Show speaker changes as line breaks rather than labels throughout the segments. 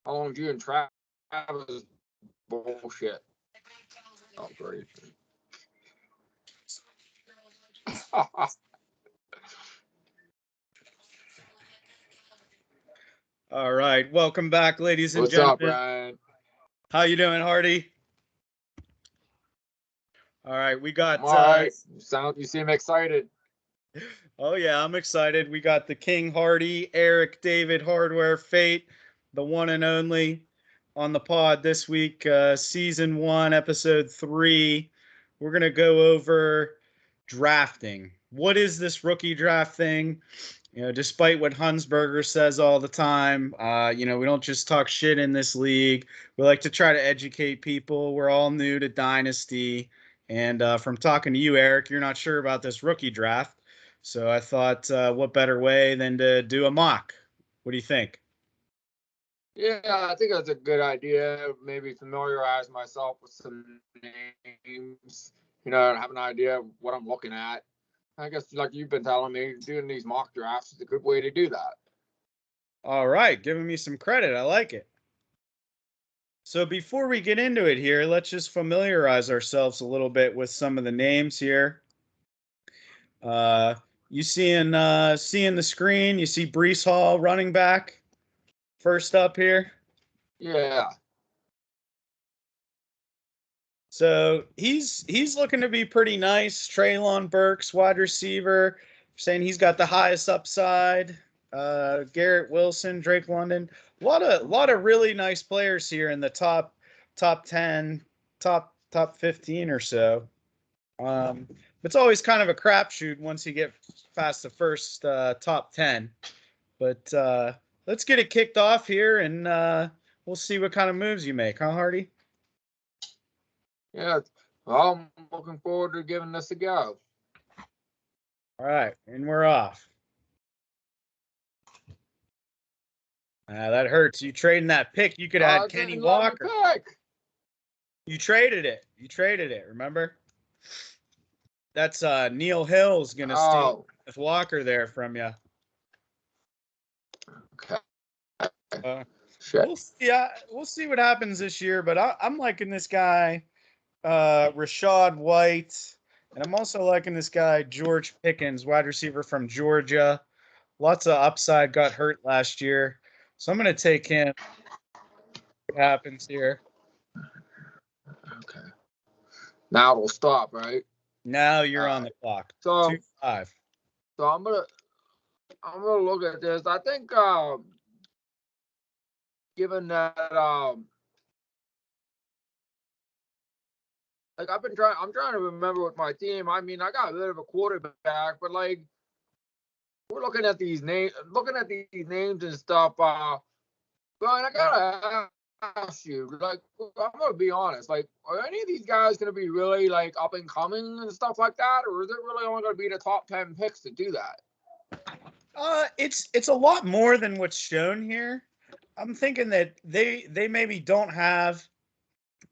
How long did you and Travis bullshit? Oh, great.
All right, welcome back, ladies and
What's
gentlemen.
up, Brian?
How you doing, Hardy? All right, we got.
I'm all right. You seem excited.
Oh yeah, I'm excited. We got the King Hardy, Eric, David, Hardware, Fate, the one and only, on the pod this week. Season 1, episode 3. We're gonna go over drafting. What is this rookie draft thing? You know, despite what Hunsberger says all the time, we don't just talk shit in this league. We like to try to educate people. We're all new to Dynasty. And from talking to you, Eric, you're not sure about this rookie draft. So I thought, what better way than to do a mock? What do you think?
Yeah, I think that's a good idea. Maybe familiarize myself with some names, have an idea of what I'm looking at. I guess, like you've been telling me, doing these mock drafts is a good way to do that.
All right, giving me some credit. I like it. So before we get into it here, let's just familiarize ourselves a little bit with some of the names here. You seeing the screen? You see Breece Hall, running back, first up here.
Yeah.
So he's looking to be pretty nice. Treylon Burks, wide receiver, saying he's got the highest upside. Garrett Wilson, Drake London, a lot of really nice players here in the top 10, top 15 or so. It's always kind of a crapshoot once you get past the first top 10. But let's get it kicked off here, and we'll see what kind of moves you make, huh, Hardy?
Yeah, well, I'm looking forward to giving this a go.
All right, and we're off. That hurts. You trading that pick, you could add Kenny Walker. You traded it. Remember? That's Neil Hill's gonna steal with Walker there from you.
Okay.
We'll see what happens this year, but I'm liking this guy, Rashad White, and I'm also liking this guy, George Pickens, wide receiver from Georgia. Lots of upside, got hurt last year. So I'm going to take him. What happens here?
Okay. Now it'll stop, right?
Now you're on the clock.
So
2-5.
So I'm gonna look at this. I think given that like I'm trying to remember with my team. I mean, I got a bit of a quarterback, but like we're looking at these names and stuff. Brian, I gotta ask you, like, I'm gonna be honest, like, are any of these guys gonna be really like up and coming and stuff like that, or is it really only gonna be the top 10 picks to do that?
It's a lot more than what's shown here. I'm thinking that they maybe don't have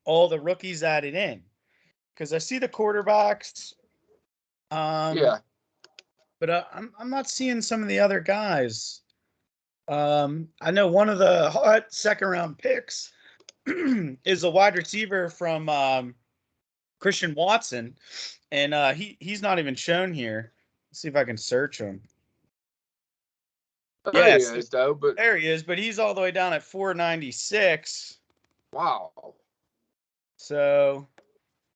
all the rookies added in, because I see the quarterbacks.
Yeah.
But I'm not seeing some of the other guys. I know one of the hot second round picks is a wide receiver from Christian Watson, and he's not even shown here. Let's see if I can search him.
There he is, though. But
there he is, but he's all the way down at 496.
Wow.
So,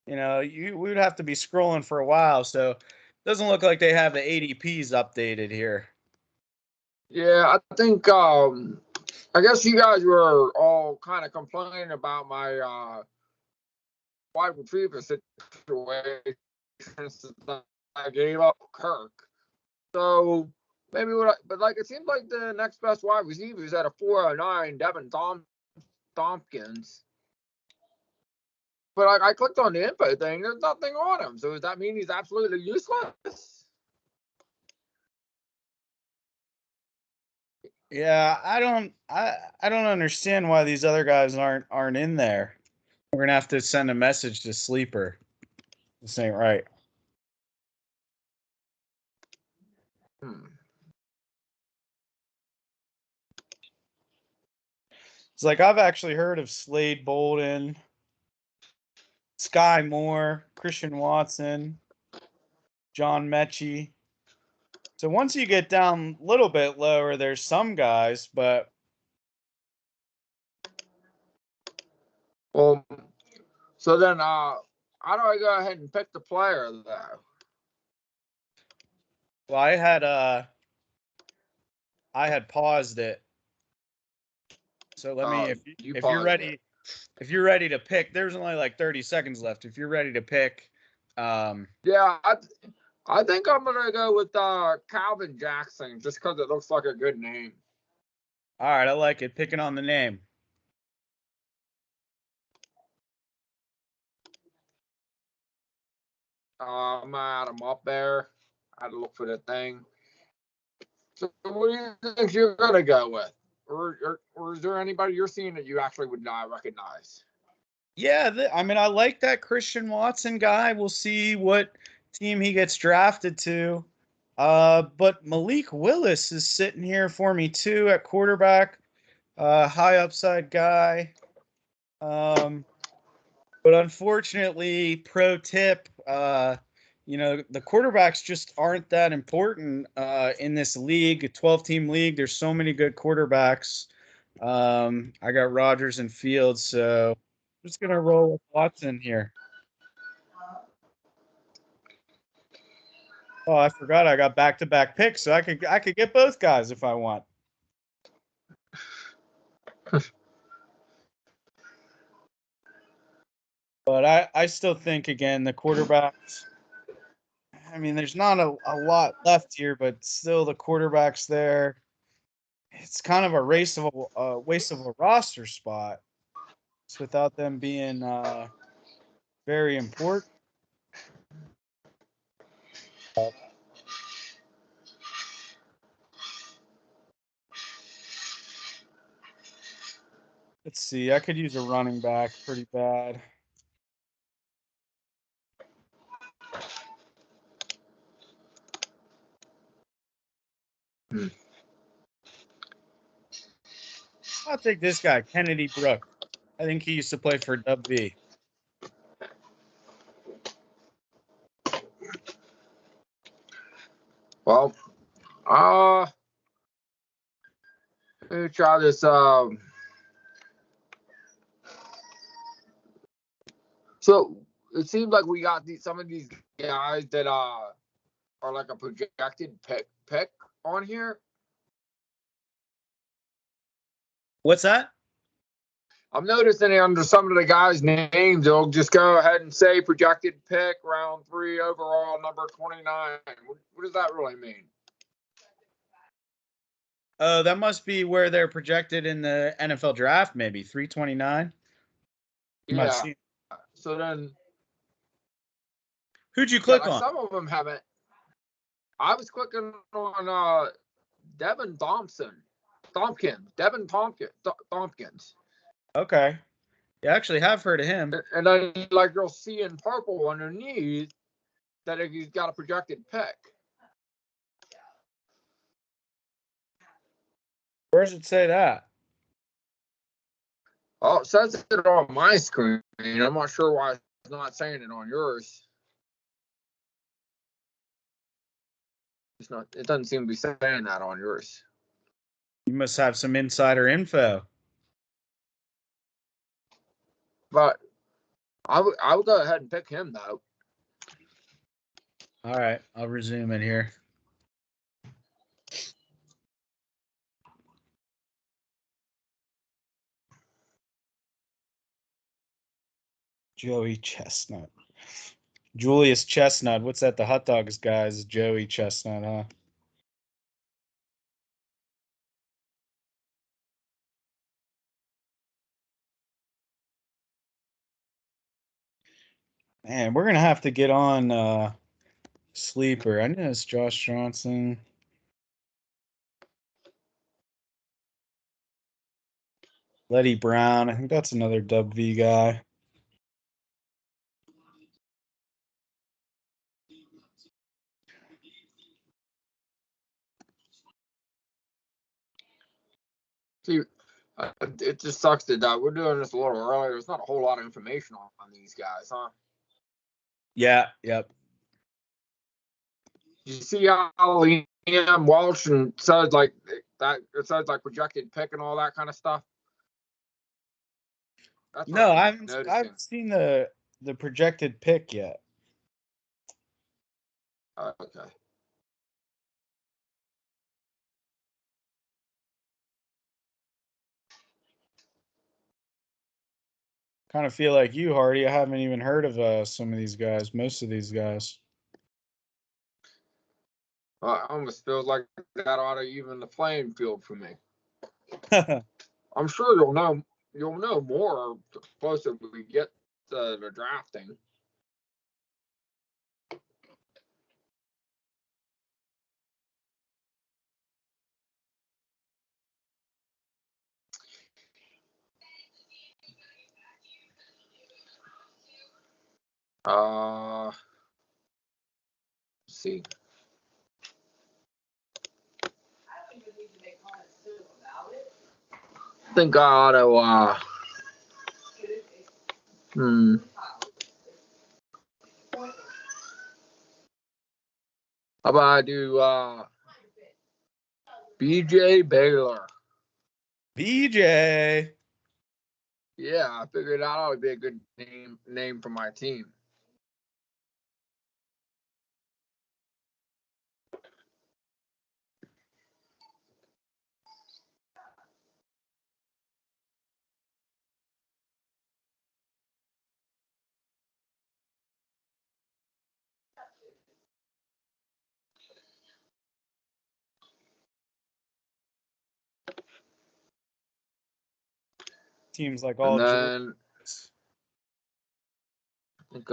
we would have to be scrolling for a while. So, it doesn't look like they have the ADPs updated here.
Yeah, I think I guess you guys were all kind of complaining about my wide receiver situation since I gave up Kirk. So maybe but like it seems like the next best wide receiver is at a 409, Devin Tompkins. But I clicked on the info thing. There's nothing on him. So does that mean he's absolutely useless?
Yeah, I don't understand why these other guys aren't in there. We're gonna have to send a message to Sleeper. This ain't right. It's like I've actually heard of Slade Bolden, Sky Moore, Christian Watson, John Mechie. So once you get down a little bit lower, there's some guys, but
Well, so then, how do I go ahead and pick the player though?
well, I had paused it. So let me
You
if you're
paused it.
ready if you're ready to pick, there's only like 30 seconds left. If you're ready to pick,
Yeah, I think I'm gonna go with Calvin Jackson just because it looks like a good name.
all right, I like it. Picking on the name.
I'm gonna add him up there. I had to look for the thing. So what do you think you're gonna go with? Or is there anybody you're seeing that you actually would not recognize?
Yeah, I mean, I like that Christian Watson guy. We'll see what team he gets drafted to. But Malik Willis is sitting here for me too at quarterback. High upside guy. But unfortunately, pro tip, the quarterbacks just aren't that important in this league, a 12-team league. There's so many good quarterbacks. I got Rodgers and Fields, so I'm just gonna roll with Watson here. Oh, I forgot I got back-to-back picks, so I could get both guys if I want. But I still think again the quarterbacks. I mean, there's not a lot left here, but still the quarterbacks there. It's kind of a waste of a roster spot. It's without them being very important. Let's see. I could use a running back pretty bad. I'll take this guy, Kennedy Brooks. I think he used to play for W.
Well, let me try this. So it seems like we got some of these guys that are like a projected pick on here.
What's that?
I'm noticing under some of the guys' names, they'll just go ahead and say projected pick round 3 overall, number 29. What does that really mean?
Oh, that must be where they're projected in the NFL draft, maybe 329.
Yeah. So then,
Who'd you
yeah,
click
like
on?
some of them haven't. I was clicking on Devin Tompkins.
Okay. You actually have heard of him.
And then like you'll see in purple underneath that he's got a projected pick.
Where does it say that?
Oh, it says it on my screen. I'm not sure why it's not saying it on yours. It's not. It doesn't seem to be saying that on yours.
You must have some insider info.
But I would go ahead and pick him though.
All right, I'll resume it here. Joey Chestnut. Julius Chestnut. What's that? The hot dogs guys, Joey Chestnut, huh? Man, we're gonna have to get on Sleeper. I know it's Josh Johnson. Letty Brown. I think that's another W guy.
See, It just sucks that we're doing this a little earlier. There's not a whole lot of information on these guys, huh?
Yeah, yep.
You see how Liam Walsh and says like that? It says like projected pick and all that kind of stuff. That's
No,
what
I
I'm noticing.
haven't seen the projected pick yet.
Okay.
Kind of feel like you, Hardy. I haven't even heard of some of these guys. Most of these guys.
Almost feels like that ought to even the playing field for me. I'm sure you'll know more the closer we get to the drafting. Let's see. I think I ought to how about I do BJ Baylor?
BJ.
Yeah, I figured that ought to be a good name for my team.
Teams like
And
all
then I think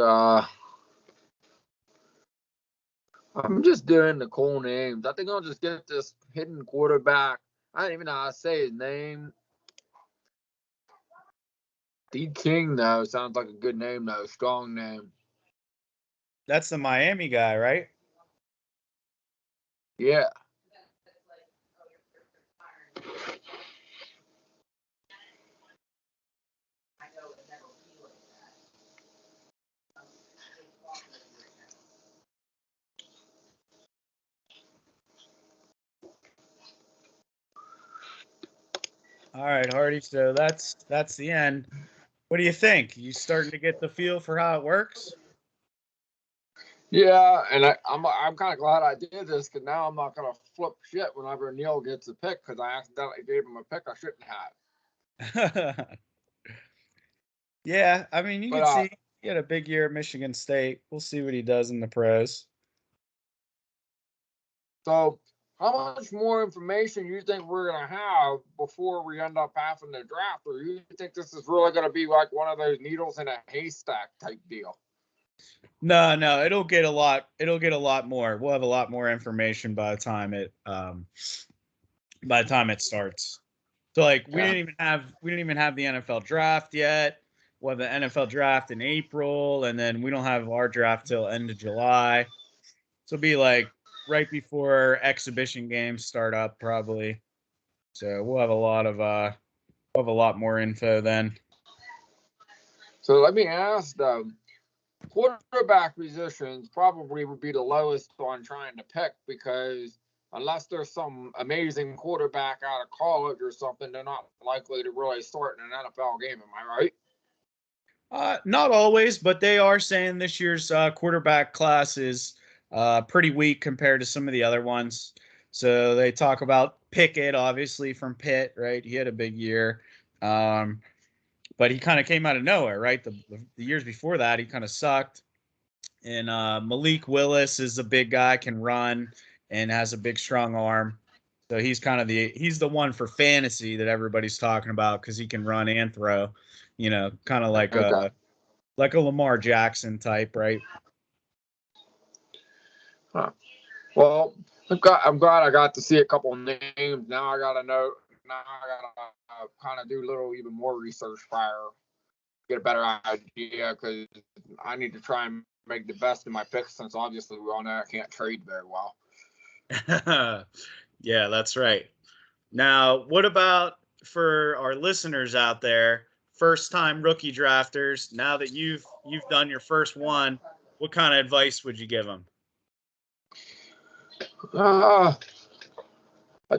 I'm just doing the cool names. I think I'll just get this hidden quarterback. I don't even know how to say his name. D King though sounds like a good name though, strong name.
That's the Miami guy, right?
Yeah.
All right, Hardy. So that's the end. What do you think? You starting to get the feel for how it works?
Yeah, and I'm kind of glad I did this because now I'm not gonna flip shit whenever Neil gets a pick because I accidentally gave him a pick I shouldn't have.
Yeah, I mean, you can
But
see he had a big year at Michigan State. We'll see what he does in the pros.
so how much more information you think we're gonna have before we end up having the draft, or you think this is really gonna be like one of those needles in a haystack type deal?
No, it'll get a lot. It'll get a lot more. We'll have a lot more information by the time it starts. So like we
Yeah.
didn't even have the NFL draft yet. We'll have the NFL draft in April, and then we don't have our draft till end of July. So it'll be like right before exhibition games start up probably. So we'll have a lot more info then.
So let me ask quarterback positions probably would be the lowest on trying to pick because unless there's some amazing quarterback out of college or something, they're not likely to really start in an NFL game. Am I right?
Not always, but they are saying this year's quarterback class is pretty weak compared to some of the other ones. So they talk about Pickett, obviously from Pitt, right? He had a big year, but he kind of came out of nowhere, right? The years before that, he kind of sucked. And Malik Willis is a big guy, can run and has a big, strong arm. So he's he's the one for fantasy that everybody's talking about because he can run and throw. You know, kind of
Okay.
like a Lamar Jackson type, right?
Huh. Well, I'm glad I got to see a couple names. Now I gotta know. Now I gotta kind of do a little even more research prior, get a better idea because I need to try and make the best of my picks since obviously we all know I can't trade very well.
Yeah, that's right. Now, what about for our listeners out there, first-time rookie drafters, now that you've done your first one, what kind of advice would you give them?
I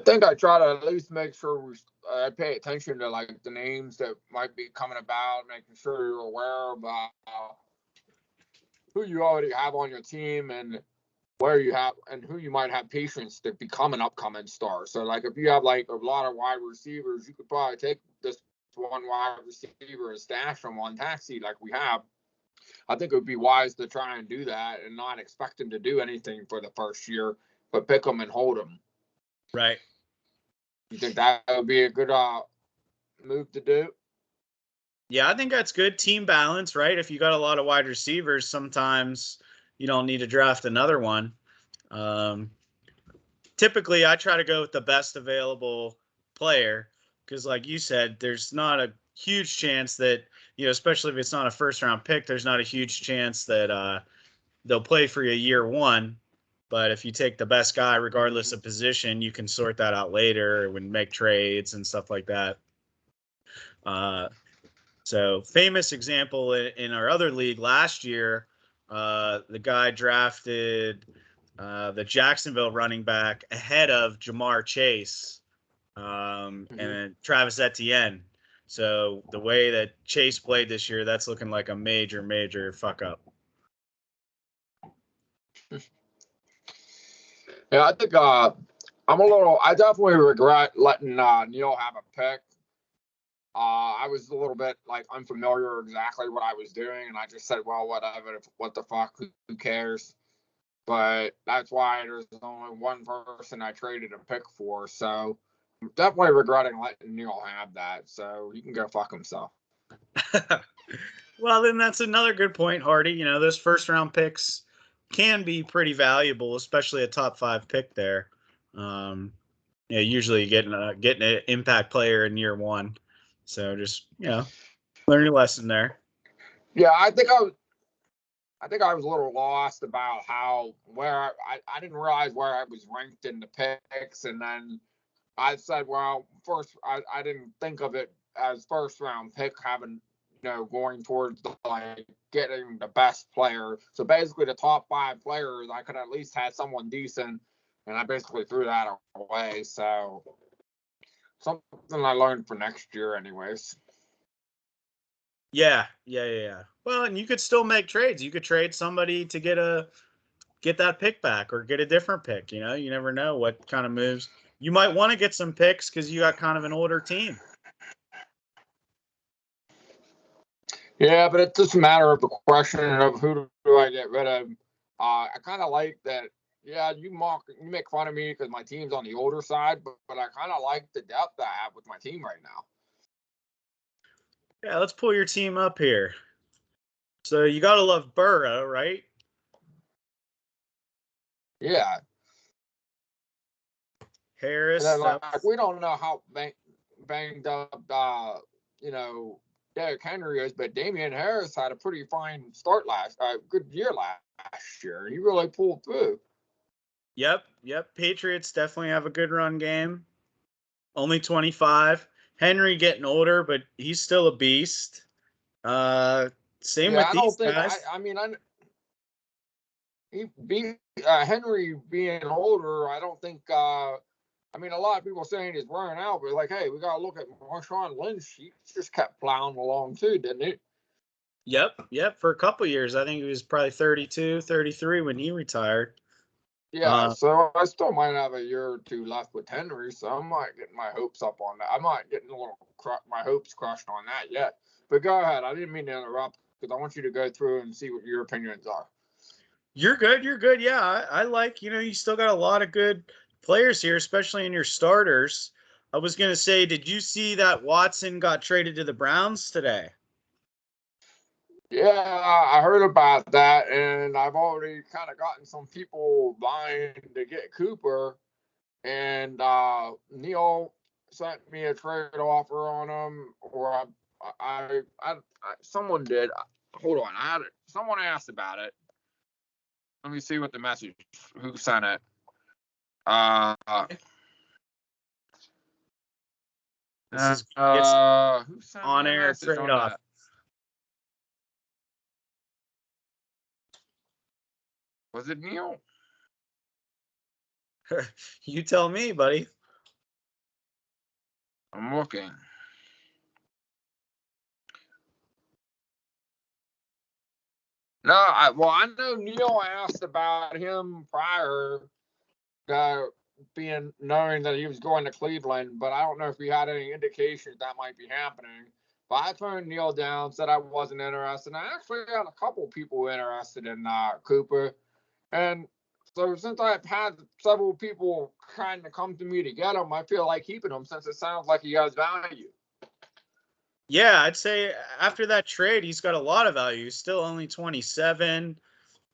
think I try to at least make sure I pay attention to like the names that might be coming about, making sure you're aware about who you already have on your team and where you have and who you might have patience to become an upcoming star. So like if you have like a lot of wide receivers, you could probably take this one wide receiver and stash them on taxi like we have. I think it would be wise to try and do that and not expect him to do anything for the first year, but pick them and hold them.
Right.
You think that would be a good move to do?
Yeah, I think that's good team balance, right? If you got a lot of wide receivers, sometimes you don't need to draft another one. Typically, I try to go with the best available player because, like you said, there's not a huge chance that, especially if it's not a first-round pick, there's not a huge chance that they'll play for you year one. But if you take the best guy, regardless of position, you can sort that out later when make trades and stuff like that. So famous example in our other league last year, the guy drafted the Jacksonville running back ahead of Jamar Chase and Travis Etienne. So the way that Chase played this year, that's looking like a major, major fuck up.
Yeah, I think I definitely regret letting Neil have a pick. I was a little bit like unfamiliar exactly what I was doing, and I just said, well, whatever, what the fuck, who cares? But that's why there's only one person I traded a pick for, so I'm definitely regretting letting Neil have that, so he can go fuck himself.
Well, then that's another good point, Hardy. Those first-round picks can be pretty valuable, especially a top 5 pick there. Usually getting an impact player in year one. So just learn your lesson there.
Yeah, I think I was a little lost about where I didn't realize where I was ranked in the picks, and then I said, well, first I didn't think of it as first round pick having going towards like getting the best player. So basically, the top 5 players, I could at least have someone decent, and I basically threw that away. So something I learned for next year, anyways.
Yeah. Well, and you could still make trades. You could trade somebody to get that pick back or get a different pick. You never know what kind of moves. You might want to get some picks because you got kind of an older team.
Yeah, but it's just a matter of the question of who do I get rid of. I kind of like that. Yeah, you make fun of me because my team's on the older side, but I kind of like the depth I have with my team right now.
Yeah, let's pull your team up here. So you got to love Burrow, right?
Yeah.
Harris.
And then, we don't know how banged up, Derrick Henry is, but Damian Harris had a pretty fine good year last year. He really pulled through.
Yep. Patriots definitely have a good run game. Only 25. Henry getting older, but he's still a beast. Same with these guys.
Henry being older, I don't think. A lot of people saying he's wearing out, but like, hey, we got to look at Marshawn Lynch. He just kept plowing along too, didn't he?
Yep. For a couple years, I think he was probably 32, 33 when he retired.
Yeah, so I still might have a year or two left with Henry, so I'm not getting my hopes up on that. I'm not getting my hopes crushed on that yet. But go ahead. I didn't mean to interrupt because I want you to go through and see what your opinions are.
You're good. Yeah, I like, you still got a lot of good players here, especially in your starters. I was going to say, did you see that Watson got traded to the Browns today?
Yeah, I heard about that, and I've already kind of gotten some people buying to get Cooper, and Neil sent me a trade offer on him, or someone did. Hold on, someone asked about it. Let me see what the message. Who sent it?
This is it's
who sent me a
on-air
message on
trade-off.
that? Was it Neil?
You tell me, buddy.
I'm looking. No, I know Neil asked about him prior, knowing that he was going to Cleveland, but I don't know if he had any indication that might be happening. But I turned Neil down, said I wasn't interested. And I actually had a couple people interested in Cooper, and so since I've had several people kind of come to me to get him, I feel like keeping him since it sounds like he has value.
Yeah, I'd say after that trade, he's got a lot of value. He's still only 27.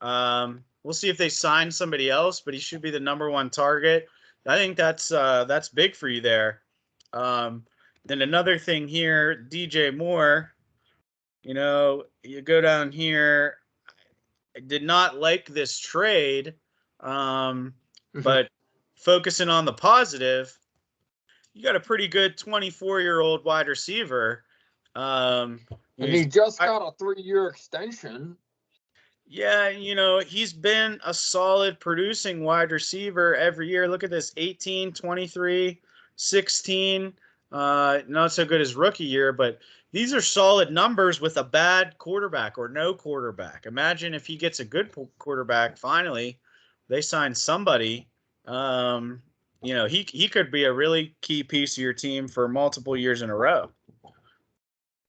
We'll see if they sign somebody else, but he should be the #1 target. I think that's big for you there. Then another thing here, DJ Moore. You know, you go down here. I did not like this trade, but focusing on the positive, you got a pretty good 24-year-old wide receiver.
And he just got a 3-year extension.
Yeah, you know, he's been a solid producing wide receiver every year. Look at this, 18, 23, 16. Not so good as rookie year, but these are solid numbers with a bad quarterback or no quarterback. Imagine if he gets a good quarterback, finally, they sign somebody. You know, he could be a really key piece of your team for multiple years in a row.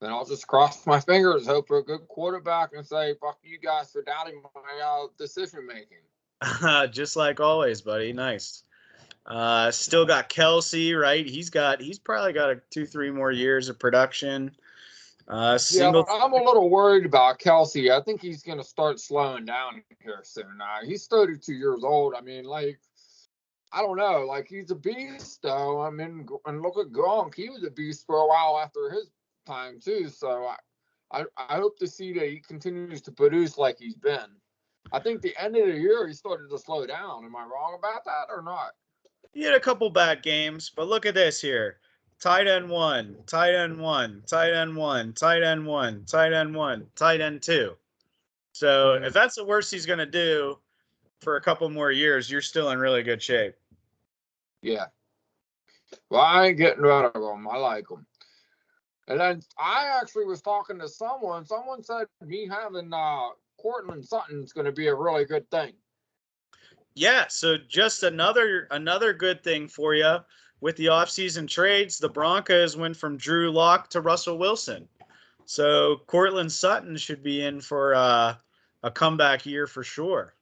Then I'll just cross my fingers, hope for a good quarterback, and say, fuck you guys for doubting my decision making.
Just like always, buddy. Nice. Still got Kelsey, right? He's probably got 2-3 more years of production.
Yeah, but I'm a little worried about Kelsey. I think he's going to start slowing down here soon. He's 32 years old. I mean, like, I don't know. Like, he's a beast, though. I mean, and look at Gronk. He was a beast for a while after his time, too. So I hope to see that he continues to produce like he's been. I think the end of the year, he started to slow down. Am I wrong about that or not?
He had a couple bad games, but look at this here. Tight end 1, tight end 1, tight end 1, tight end 1, tight end 1, tight end 2. So if that's the worst he's going to do for a couple more years, you're still in really good shape.
Yeah. Well, I ain't getting rid of him. I like him. And then I actually was talking to someone. Someone said me having Cortland Sutton is going to be a really good thing.
Yeah, so just another good thing for you with the offseason trades. The Broncos went from Drew Lock to Russell Wilson. So Cortland Sutton should be in for a comeback year for sure.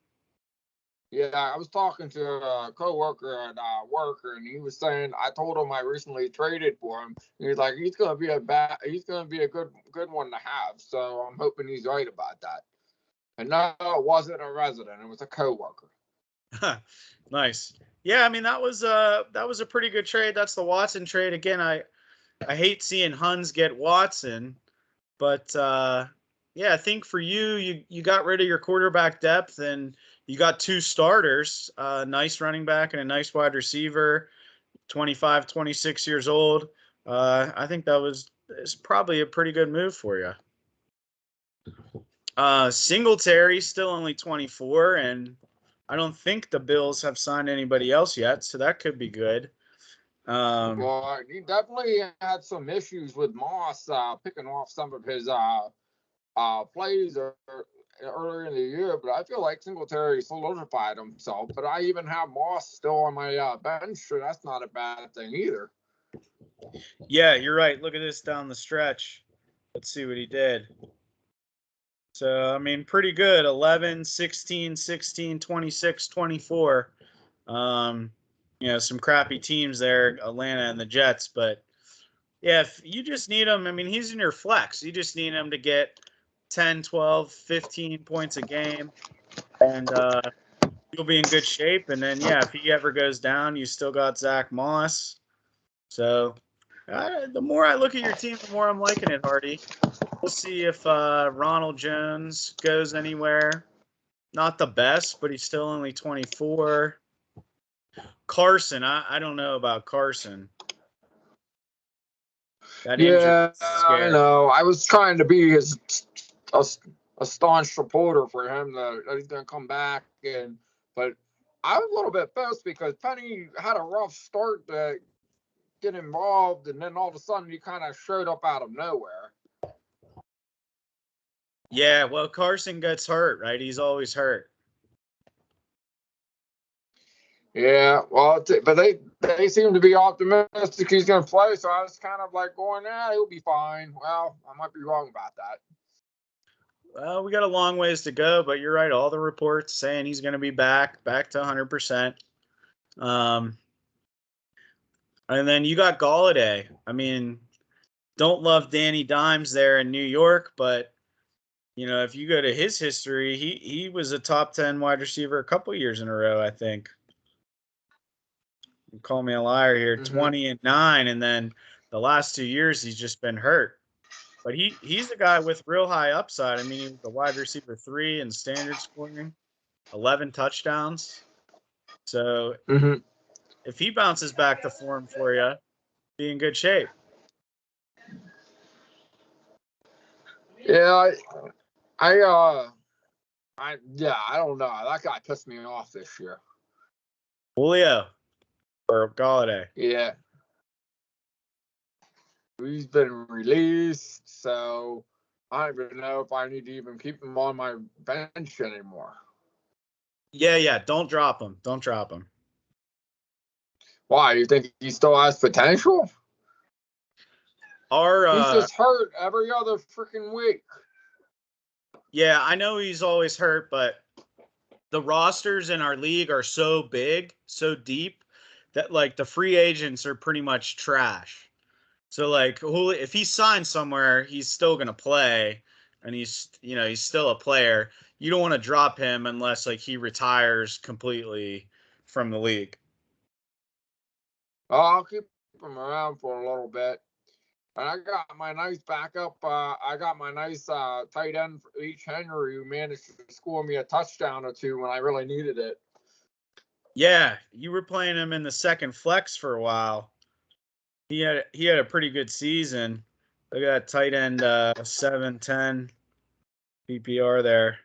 Yeah, I was talking to a coworker at work, and he was saying I told him I recently traded for him. He's like, he's gonna be a good one to have. So I'm hoping he's right about that. And no, it wasn't a resident; it was a coworker.
Nice. Yeah, I mean that was a pretty good trade. That's the Watson trade. Again, I hate seeing Huns get Watson, but yeah, I think for you got rid of your quarterback depth and you got 2 starters, a nice running back and a nice wide receiver, 25, 26 years old. I think it's probably a pretty good move for you. Singletary still only 24, and I don't think the Bills have signed anybody else yet, so that could be good.
Well, he definitely had some issues with Moss picking off some of his plays earlier in the year, but I feel like Singletary solidified himself. But I even have Moss still on my bench, so that's not a bad thing either.
Yeah, you're right. Look at this down the stretch. Let's see what he did. So, I mean, pretty good. 11, 16, 16, 26, 24. You know, some crappy teams there, Atlanta and the Jets. But, yeah, if you just need him, I mean, he's in your flex. You just need him to get 10, 12, 15 points a game. And you'll be in good shape. And then, yeah, if he ever goes down, you still got Zach Moss. So, the more I look at your team, the more I'm liking it, Hardy. We'll see if Ronald Jones goes anywhere. Not the best, but he's still only 24. Carson, I don't know about Carson. That injury
Yeah,
is
I
scary.
know. I was trying to be a, a staunch supporter for him that he's going to come back, but I was a little bit pissed because Penny had a rough start to get involved, and then all of a sudden he kind of showed up out of nowhere.
Yeah, well, Carson gets hurt, right? He's always hurt.
Yeah, well, but they seem to be optimistic he's going to play, so I was kind of like going, he'll be fine. Well, I might be wrong about that.
Well, we got a long ways to go, but you're right. All the reports saying he's going to be back to 100%. And then you got Galladay. I mean, don't love Danny Dimes there in New York, but if you go to his history, he was a top 10 wide receiver a couple years in a row, I think. Call me a liar here, 20-9, and then the last 2 years he's just been hurt. But he's a guy with real high upside. I mean, he was the wide receiver 3 in standard scoring, 11 touchdowns. So if he bounces back to form for you, be in good shape.
Yeah, I don't know. That guy pissed me off this year.
Julio or Galladay.
Yeah. He's been released, so I don't even know if I need to even keep him on my bench anymore.
Yeah. Don't drop him. Don't drop him.
Why? You think he still has potential? He's just hurt every other freaking week.
Yeah, I know he's always hurt, but the rosters in our league are so big, so deep, that like the free agents are pretty much trash. So like if he signs somewhere, he's still gonna play, and he's still a player. You don't want to drop him unless like he retires completely from the league.
Oh, I'll keep him around for a little bit. And I got my nice backup. I got my nice tight end for each Henry, who managed to score me a touchdown or two when I really needed it.
Yeah, you were playing him in the second flex for a while. He had a pretty good season. Look at that tight end 7-10 PPR there.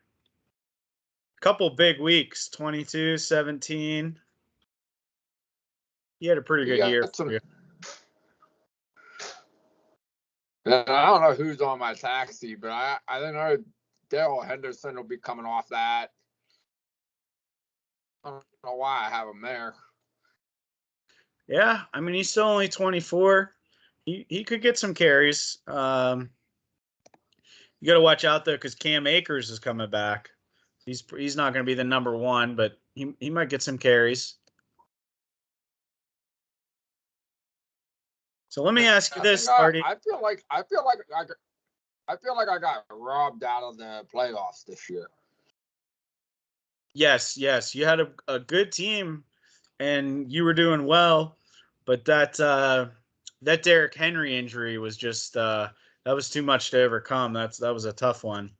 Couple big weeks, 22, 17. He had a pretty good year for you.
I don't know who's on my taxi, but I know Daryl Henderson will be coming off that. I don't know why I have him there.
Yeah, I mean he's still only 24. He could get some carries. You got to watch out though because Cam Akers is coming back. He's not going to be the number one, but he might get some carries. So let me ask you this, Artie.
I feel like I got robbed out of the playoffs this year.
Yes, you had a good team, and you were doing well, but that Derrick Henry injury was just that was too much to overcome. That was a tough one.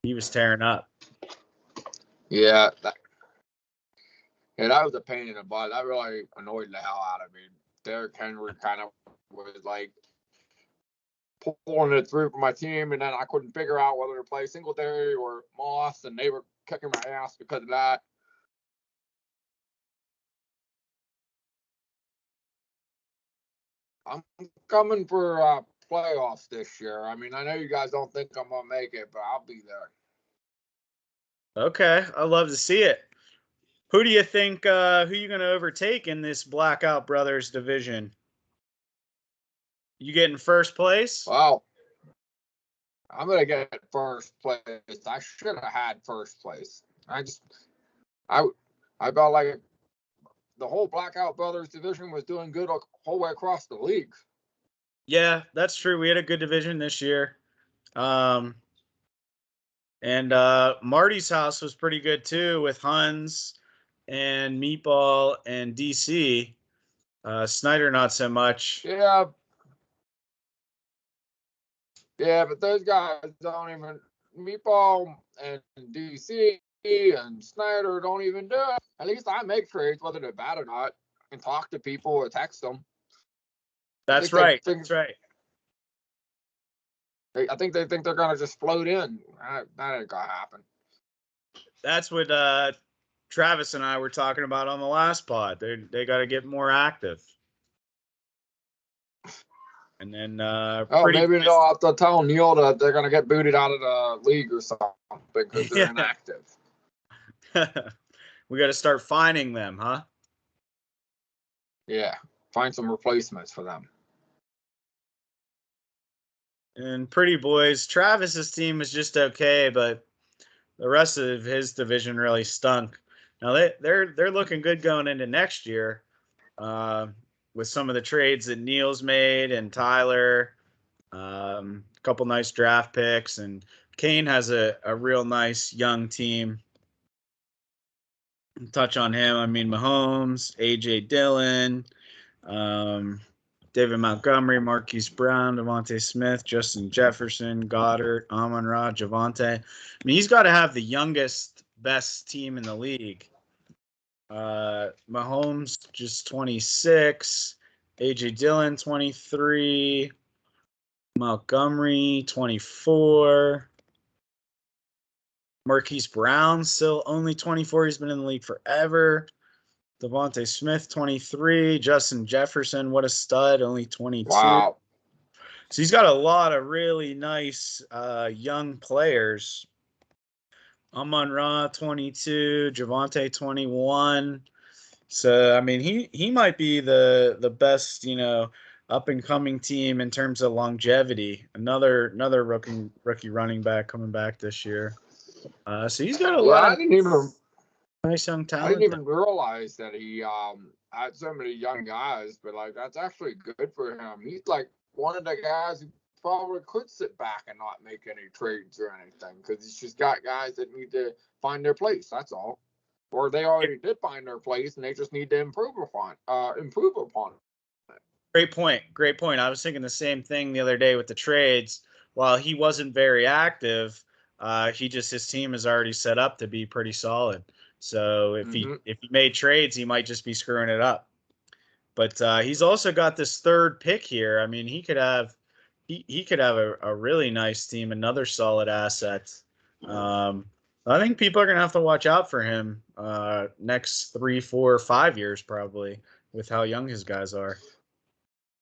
He was tearing up.
Yeah, that was a pain in the butt. That really annoyed the hell out of me. Derrick Henry kind of was like pulling it through for my team, and then I couldn't figure out whether to play Singletary or Moss, and they were kicking my ass because of that. I'm coming for playoffs this year. I mean, I know you guys don't think I'm gonna make it, but I'll be there.
Okay, I love to see it. Who do you think? Who you going to overtake in this Blackout Brothers division? You getting first place?
Well, I'm gonna get first place. I should have had first place. I felt like the whole Blackout Brothers division was doing good the whole way across the league.
Yeah, that's true. We had a good division this year. And Marty's house was pretty good too with Huns and Meatball and DC. Snyder not so much.
Yeah, but those guys don't even Meatball and DC and Snyder don't even do it. At least I make trades, whether they're bad or not, and talk to people or text them.
That's right. That's right.
I think they think they're gonna just float in. That ain't gonna happen.
That's what Travis and I were talking about on the last pod. They got to get more active. And then
Maybe they'll have to tell Neil that they're gonna get booted out of the league or something because they're inactive.
We got to start finding them, huh?
Yeah, find some replacements for them.
And Pretty Boys, Travis's team was just okay, but the rest of his division really stunk. Now they're looking good going into next year, with some of the trades that Neil's made and Tyler, a couple nice draft picks, and Kane has a real nice young team. Touch on him. I mean, Mahomes, AJ Dillon, David Montgomery, Marquise Brown, Devontae Smith, Justin Jefferson, Goddard, Amon-Ra, Javonte. I mean, he's got to have the youngest, best team in the league. Mahomes just 26, AJ Dillon 23, Montgomery 24, Marquise Brown still only 24. He's been in the league forever. Devontae Smith 23, Justin Jefferson, what a stud, only 22.
Wow.
So he's got a lot of really nice young players. Amon-Ra 22, Javonte 21. So I mean, he might be the best, up and coming team in terms of longevity. Another rookie running back coming back this year. So he's got a lot of nice young talent.
I didn't even realize that he had so many young guys, but like that's actually good for him. He's like one of the guys who probably could sit back and not make any trades or anything because he's just got guys that need to find their place. That's all. Or they already did find their place and they just need to improve upon it.
Great point. I was thinking the same thing the other day with the trades. While he wasn't very active, his team is already set up to be pretty solid. So if he made trades, he might just be screwing it up. But he's also got this third pick here. I mean, he could have a really nice team, another solid asset. I think people are gonna have to watch out for him next 3, 4, 5 years probably with how young his guys are.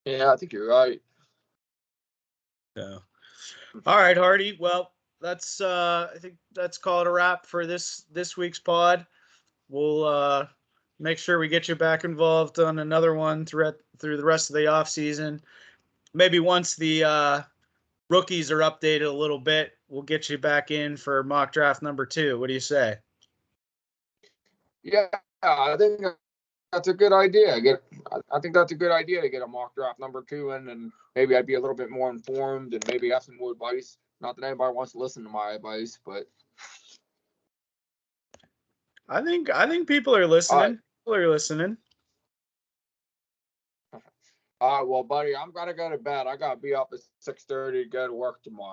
Yeah, I think you're right.
So, all right, Hardy. Well, that's I think that's call it a wrap for this week's pod. We'll make sure we get you back involved on another one through the rest of the off season. Maybe once the rookies are updated a little bit, we'll get you back in for mock draft number 2. What do you say?
Yeah, I think that's a good idea. I think that's a good idea to get a mock draft number 2 in, and maybe I'd be a little bit more informed and maybe have some more advice. Not that anybody wants to listen to my advice, but
I think people are listening. People are listening.
All right, well, buddy, I'm gonna go to bed. I gotta be up at 6:30 to go to work tomorrow.